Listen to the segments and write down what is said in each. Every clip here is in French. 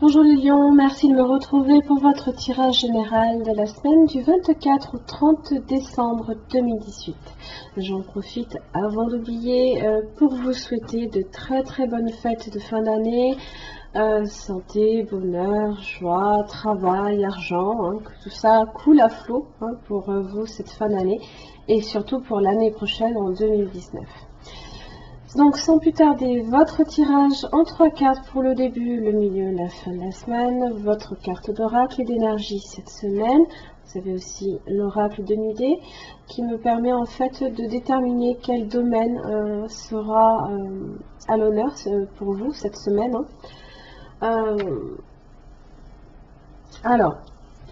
Bonjour les lions, merci de me retrouver pour votre tirage général de la semaine du 24 au 30 décembre 2018. J'en profite avant d'oublier pour vous souhaiter de très bonnes fêtes de fin d'année, santé, bonheur, joie, travail, argent, que tout ça coule à flot pour vous cette fin d'année et surtout pour l'année prochaine en 2019. Donc sans plus tarder, votre tirage en 3 cartes pour le début, le milieu, la fin de la semaine, votre carte d'oracle et d'énergie cette semaine. Vous avez aussi l'oracle de Nudé qui me permet en fait de déterminer quel domaine sera à l'honneur pour vous cette semaine. Alors,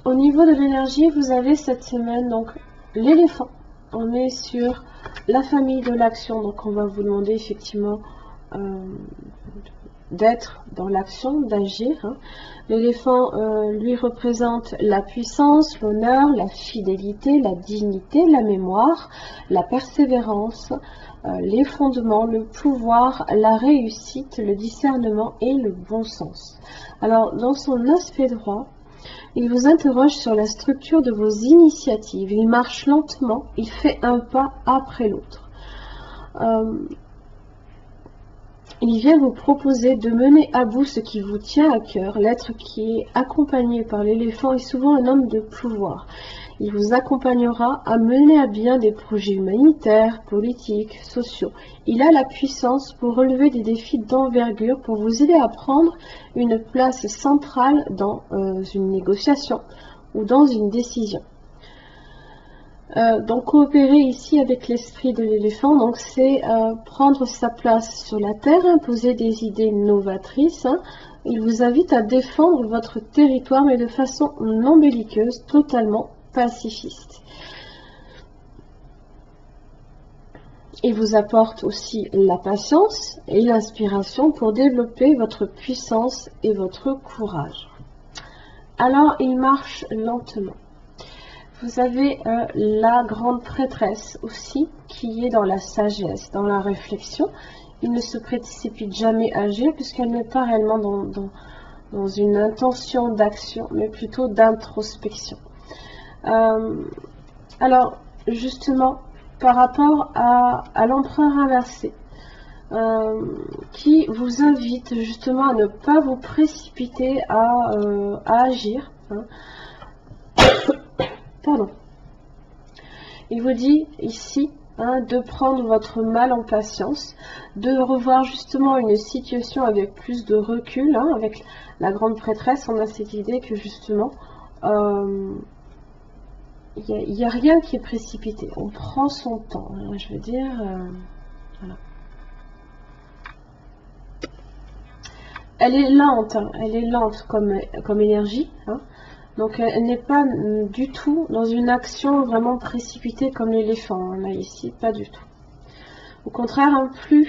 au niveau de l'énergie, vous avez cette semaine donc l'éléphant. On est sur la famille de l'action, donc on va vous demander effectivement d'être dans l'action, d'agir. L'éléphant lui représente la puissance, l'honneur, la fidélité, la dignité, la mémoire, la persévérance, les fondements, le pouvoir, la réussite, le discernement et le bon sens. Alors dans son aspect droit, il vous interroge sur la structure de vos initiatives. Il marche lentement, il fait un pas après l'autre. Il vient vous proposer de mener à bout ce qui vous tient à cœur. L'être qui est accompagné par l'éléphant est souvent un homme de pouvoir. Il vous accompagnera à mener à bien des projets humanitaires, politiques, sociaux. Il a la puissance pour relever des défis d'envergure, pour vous aider à prendre une place centrale dans une négociation ou dans une décision. Donc coopérer ici avec l'esprit de l'éléphant, donc c'est prendre sa place sur la terre, imposer des idées novatrices. Il vous invite à défendre votre territoire, mais de façon non belliqueuse, totalement pacifiste. Il vous apporte aussi la patience et l'inspiration pour développer votre puissance et votre courage. Alors, il marche lentement. Vous avez la grande prêtresse aussi, qui est dans la sagesse, dans la réflexion. Il ne se précipite jamais à agir, puisqu'elle n'est pas réellement dans une intention d'action, mais plutôt d'introspection. Alors, justement, par rapport à l'empereur inversé, qui vous invite justement à ne pas vous précipiter à agir. Pardon. Il vous dit ici de prendre votre mal en patience, de revoir justement une situation avec plus de recul. Avec la grande prêtresse, on a cette idée que justement, il n'y a rien qui est précipité. On prend son temps. Je veux dire, voilà. Elle est lente comme énergie. Donc elle n'est pas du tout dans une action vraiment précipitée comme l'éléphant. Là ici, pas du tout. Au contraire, plus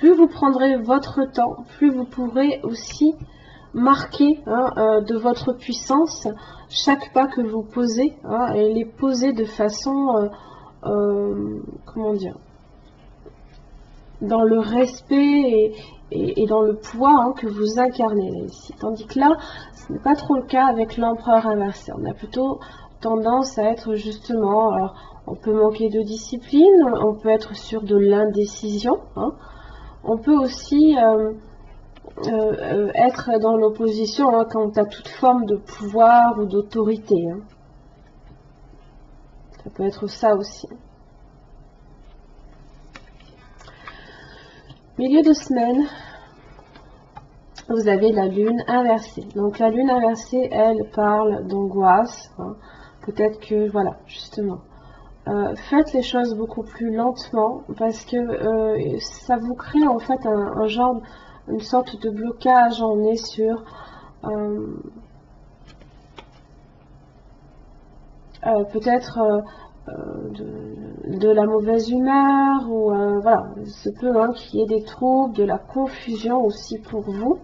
vous prendrez votre temps, plus vous pourrez aussi marquer de votre puissance chaque pas que vous posez et les poser de façon, comment dire, dans le respect et dans le poids que vous incarnez là, ici. Tandis que là, ce n'est pas trop le cas avec l'empereur inversé. On a plutôt tendance à être justement, alors on peut manquer de discipline, on peut être sur de l'indécision, on peut aussi être dans l'opposition quant à toute forme de pouvoir ou d'autorité. Ça peut être ça aussi. Milieu de semaine, vous avez la lune inversée. Donc la lune inversée, elle parle d'angoisse. Peut-être que, voilà, justement, faites les choses beaucoup plus lentement parce que ça vous crée en fait un genre, une sorte de blocage. On est sur peut-être de la mauvaise humeur ou voilà, il se peut qu'il y ait des troubles, de la confusion aussi pour vous.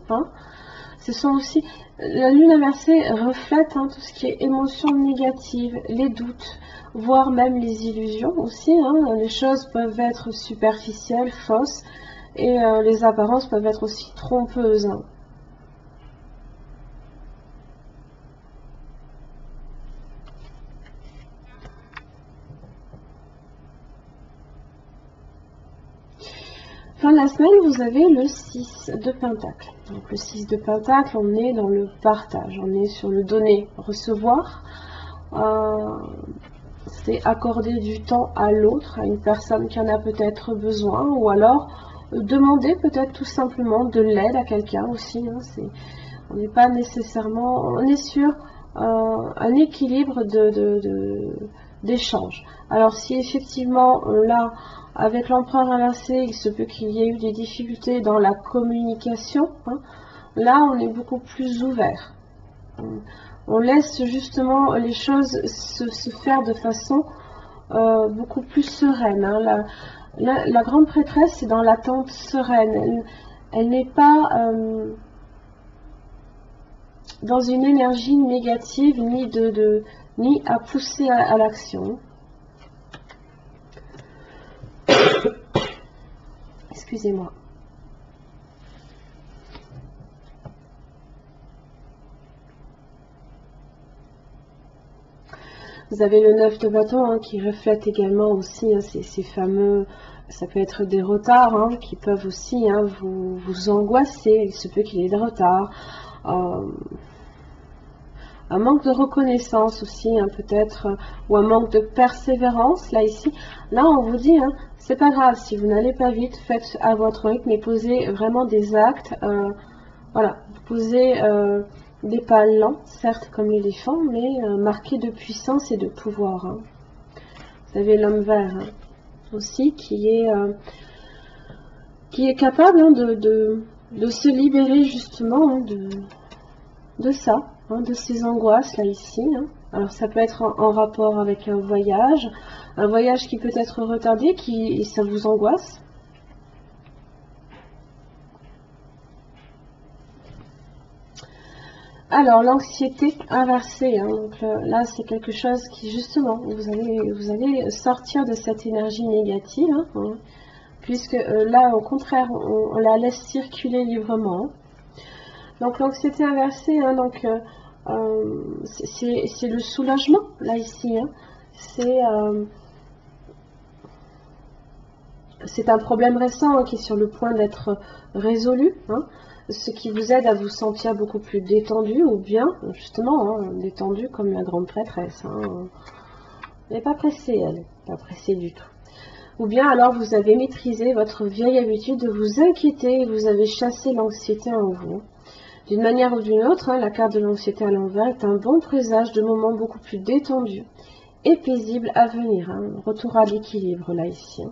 Ce sont aussi, la lune inversée reflète tout ce qui est émotions négatives, les doutes, voire même les illusions aussi. Les choses peuvent être superficielles, fausses, et les apparences peuvent être aussi trompeuses. fin de la semaine, vous avez le 6 de Pentacle. Donc le 6 de Pentacle, on est dans le partage, on est sur le donner, recevoir. C'est accorder du temps à l'autre, à une personne qui en a peut-être besoin, ou alors demander peut-être tout simplement de l'aide à quelqu'un aussi. Hein, on n'est pas nécessairement, on est sur un équilibre d'échange. Alors si effectivement là, avec l'empereur inversé, il se peut qu'il y ait eu des difficultés dans la communication, hein, là on est beaucoup plus ouvert. On laisse justement les choses se faire de façon beaucoup plus sereine. Hein. La grande prêtresse est dans l'attente sereine. Elle n'est pas dans une énergie négative ni à pousser à l'action. Excusez-moi. Vous avez le 9 de bâton hein, qui reflète également aussi hein, ces fameux, ça peut être des retards hein, qui peuvent aussi hein, vous angoisser. Il se peut qu'il y ait des retards. Un manque de reconnaissance aussi hein, peut-être, ou un manque de persévérance. Là ici, là on vous dit, hein, c'est pas grave, si vous n'allez pas vite, faites à votre rythme et posez vraiment des actes. Voilà, posez des pas lents, certes comme l'éléphant, mais marqués de puissance et de pouvoir. Hein. Vous avez l'homme vert hein, aussi qui est capable hein, de se libérer justement hein, de ça, hein, de ces angoisses là ici. Hein. Alors ça peut être en rapport avec un voyage qui peut être retardé, ça vous angoisse. Alors, l'anxiété inversée, hein, donc là c'est quelque chose qui justement, vous allez sortir de cette énergie négative, hein, puisque là au contraire, on la laisse circuler librement. Donc l'anxiété inversée, hein, donc c'est le soulagement, là ici, hein, c'est un problème récent hein, qui est sur le point d'être résolu, hein, ce qui vous aide à vous sentir beaucoup plus détendu ou bien, justement, hein, détendu comme la grande prêtresse. Hein. Elle n'est pas pressée, elle n'est pas pressée du tout. Ou bien alors vous avez maîtrisé votre vieille habitude de vous inquiéter et vous avez chassé l'anxiété en vous. D'une manière ou d'une autre, hein, la carte de l'anxiété à l'envers est un bon présage de moments beaucoup plus détendus et paisibles à venir. Hein. Retour à l'équilibre là ici. Hein.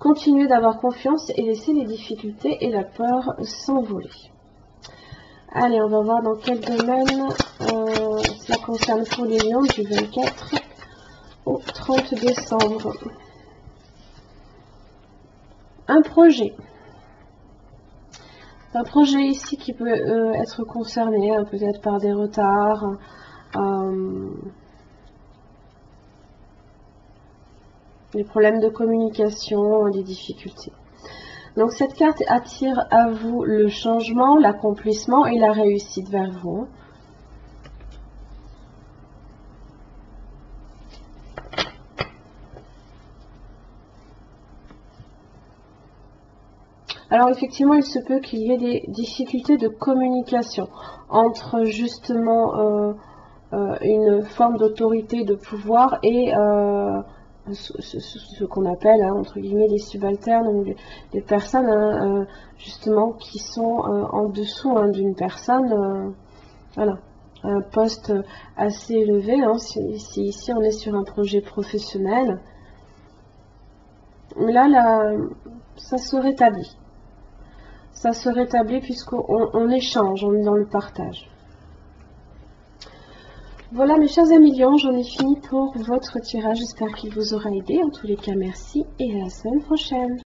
Continuez d'avoir confiance et laissez les difficultés et la peur s'envoler. Allez, on va voir dans quel domaine cela concerne pour les lions du 24 au 30 décembre. Un projet. Un projet ici qui peut être concerné hein, peut-être par des retards, des problèmes de communication, des difficultés. Donc cette carte attire à vous le changement, l'accomplissement et la réussite vers vous. Alors effectivement, il se peut qu'il y ait des difficultés de communication entre justement une forme d'autorité, de pouvoir et ce qu'on appelle hein, entre guillemets les subalternes, ou des personnes hein, justement qui sont en dessous hein, d'une personne, voilà, un poste assez élevé. Hein, si ici on est sur un projet professionnel, mais là ça se rétablit. Ça se rétablit puisqu'on échange, on est dans le partage. Voilà mes chers amis lions, j'en ai fini pour votre tirage. J'espère qu'il vous aura aidé. En tous les cas, merci et à la semaine prochaine.